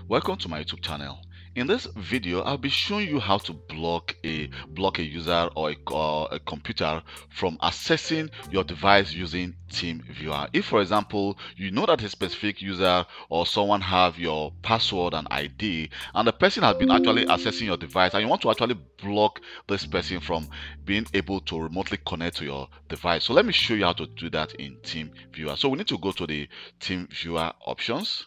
Welcome to my YouTube channel. In this video, I'll be showing you how to block a user or a computer from accessing your device using TeamViewer. If, for example, you know that a specific user or someone have your password and ID, and the person has been actually accessing your device, and you want to actually block this person from being able to remotely connect to your device. So let me show you how to do that in TeamViewer. So we need to go to the TeamViewer options.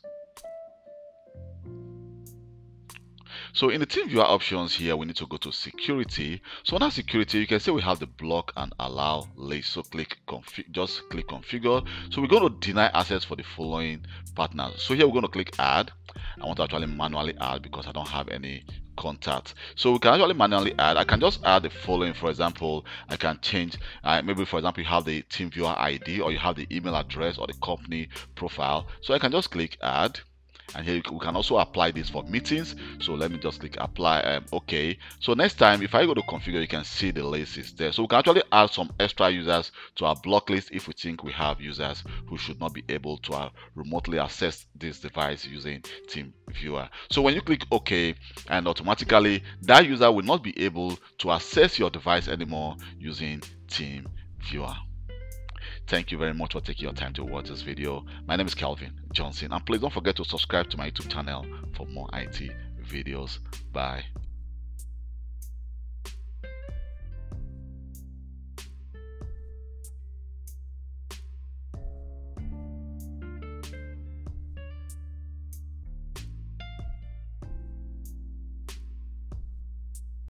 So in the TeamViewer options here, we need to go to security. So under security, you can see we have the block and allow list. So just click configure. So we're going to deny access for the following partners. So here we're going to click add. I want to actually manually add because I don't have any contact. So we can actually manually add. I can just add the following. For example, I can change maybe, for example, you have the TeamViewer ID or you have the email address or the company profile. So I can just click add. And here we can also apply this for meetings. So let me just click apply. Okay, so next time if I go to configure, you can see the list is there. So we can actually add some extra users to our block list if we think we have users who should not be able to remotely access this device using TeamViewer. So when you click OK, and automatically that user will not be able to access your device anymore using TeamViewer. Thank you very much for taking your time to watch this video. My name is Calvin Johnson, and please don't forget to subscribe to my YouTube channel for more IT videos. Bye.